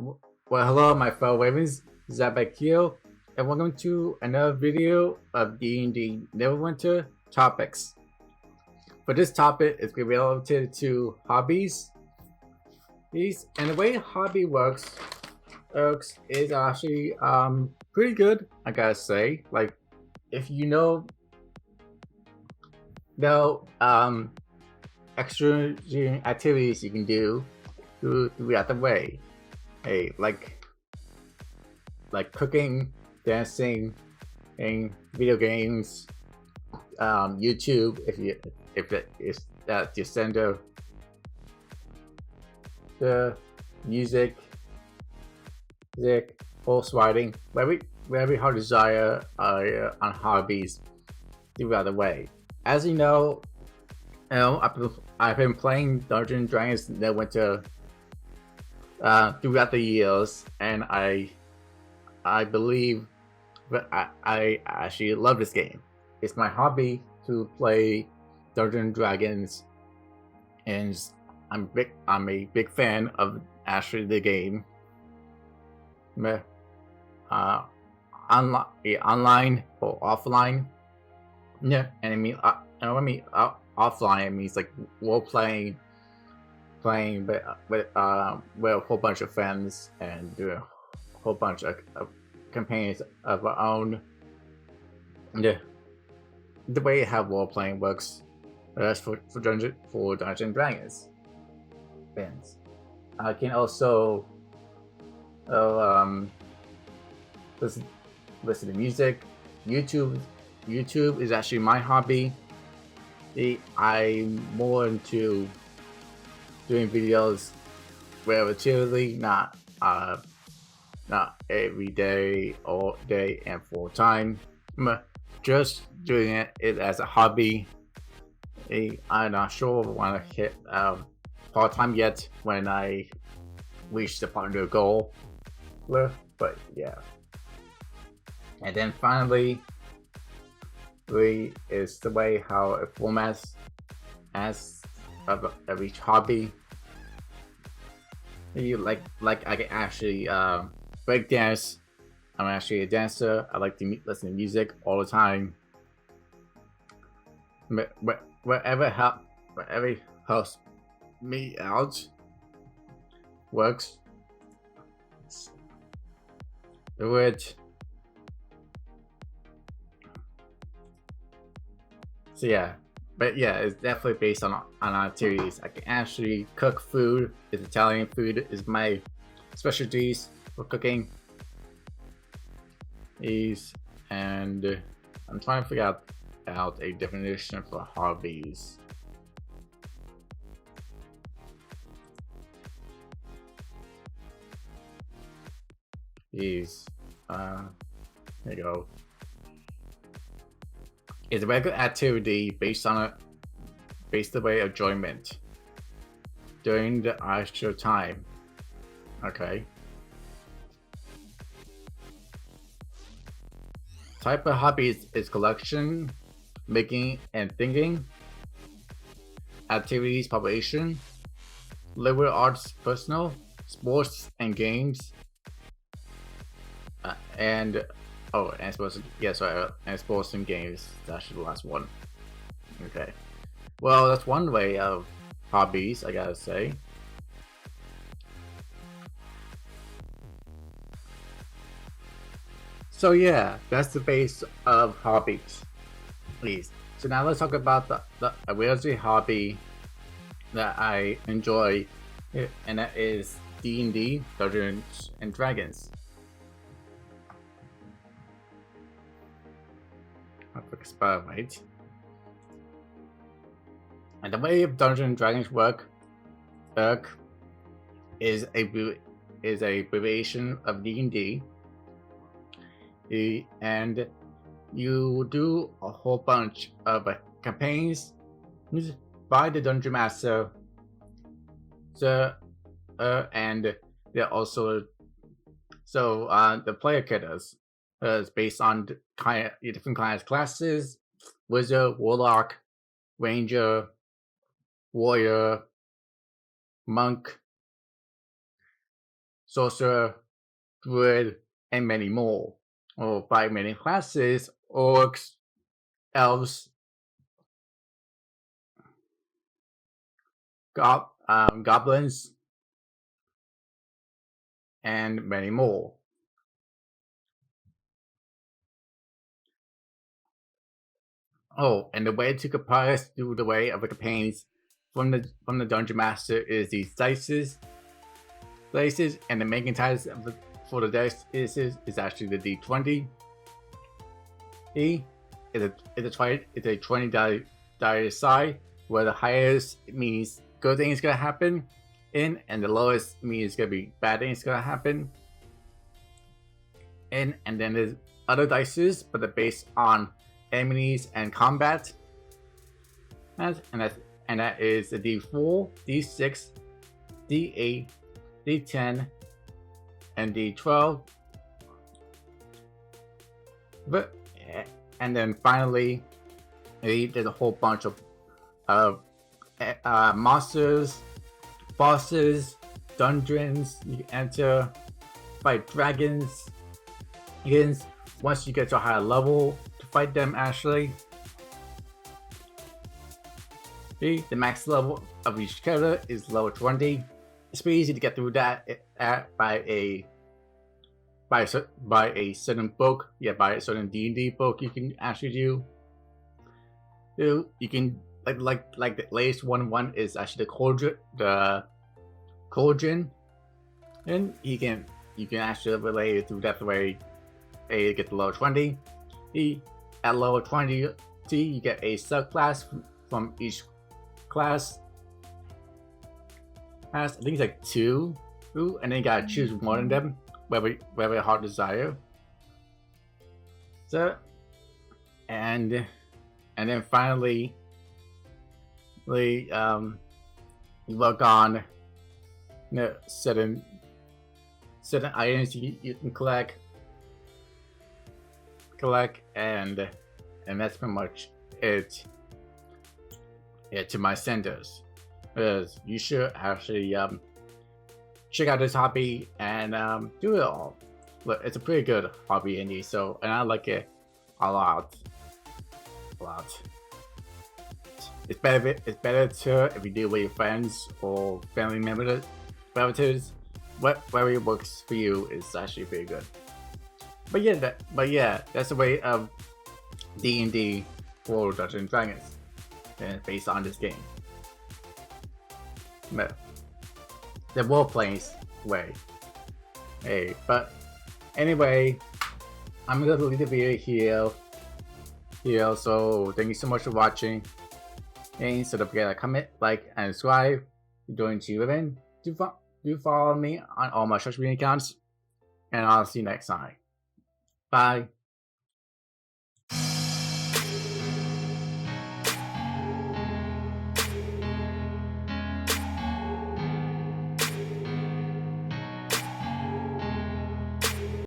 Well, hello, my fellow Ravens. Zabakio, and welcome to another video of D&D Neverwinter topics. For this topic, it's going to be related to hobbies. And the way hobby works is actually pretty good, I gotta say. Like, if you know extra activities you can do throughout the way. Hey, like cooking, dancing, and video games, YouTube. If it is that you send the music, horse riding, wherever you desire on hobbies throughout the way. As I've been playing Dungeons and Dragons Neverwinter throughout the years, and I believe that I actually love this game. It's my hobby to play Dungeons and Dragons, and I'm a big fan of actually the game. Online or offline. Yeah, and offline. It means like role playing with a whole bunch of friends and do a whole bunch of campaigns of our own. Yeah, the way how role playing works, that's for Dungeons and Dragons fans. I can also listen to music. YouTube is actually my hobby. I'm more into doing videos relatively, not every day, all day, and full time. Just doing it as a hobby. I'm not sure if I want to hit part time yet when I reach the partner goal, but yeah. And then finally, is the way how it formats as of each hobby. You like I can actually break dance. I'm actually a dancer. I like to listen to music all the time. Wherever helps me out works. Do it. So yeah, but yeah, it's definitely based on activities. I can actually cook food. Italian food is my specialties for cooking. And I'm trying to figure out a definition for hobbies. There you go. Is a regular activity based away enjoyment during the actual time. Okay. Type of hobbies is collection, making and thinking, activities population, liberal arts personal, sports and games, and sports. Yeah, sorry, and sports and games. That's actually the last one. Okay. Well, that's one way of hobbies, I gotta say. So yeah, that's the base of hobbies. Please. So now let's talk about the real hobby that I enjoy, and that is D&D, Dungeons and Dragons. I'll quick spell right. And the way of Dungeons and Dragons work is a abbreviation of D&D, and you do a whole bunch of campaigns by the Dungeon Master. So, and they're also the player characters is based on different kinds of classes: wizard, warlock, ranger, warrior, monk, sorcerer, druid, and many more. Or by many classes, orcs, elves, goblins, and many more. Oh, and the way to compare us through the way of the campaigns from the dungeon master is these dices, and the making ties for the dice is actually the D20. E is a 20 die side, where the highest means good things gonna happen in, and the lowest means gonna be bad things gonna happen in. And then there's other dices, but they're based on enemies and combat. And that is the D4, D6, D8, D10, and D12. But and then finally, there's a whole bunch of monsters, bosses, dungeons you can enter, fight dragons. Once you get to a higher level to fight them, actually. The max level of each character is level 20. It's pretty easy to get through that by a certain book. Yeah, by a certain D&D book you can actually do. You can like the latest one is actually the cauldron, and you can actually relay through that way. You get to level 20. At level 20, you get a subclass from each class. I think it's like 2, and then you gotta choose one of them, whatever your heart desire. So, and then finally, you look on certain items you can collect, and that's pretty much it. To my centers, because you should actually check out this hobby and do it all. But it's a pretty good hobby indie, so, and I like it a lot. It's better to if you do it with your friends or family members, relatives. Whatever works for you is actually pretty good. But yeah, that's the way of D&D for Dungeons & Dragons, and based on this game. But the role-playing way. Hey, but anyway, I'm gonna leave the video here. So thank you so much for watching. And so don't forget to comment, like, and subscribe. Join T-Ribbon. Do follow me on all my social media accounts, and I'll see you next time. Bye.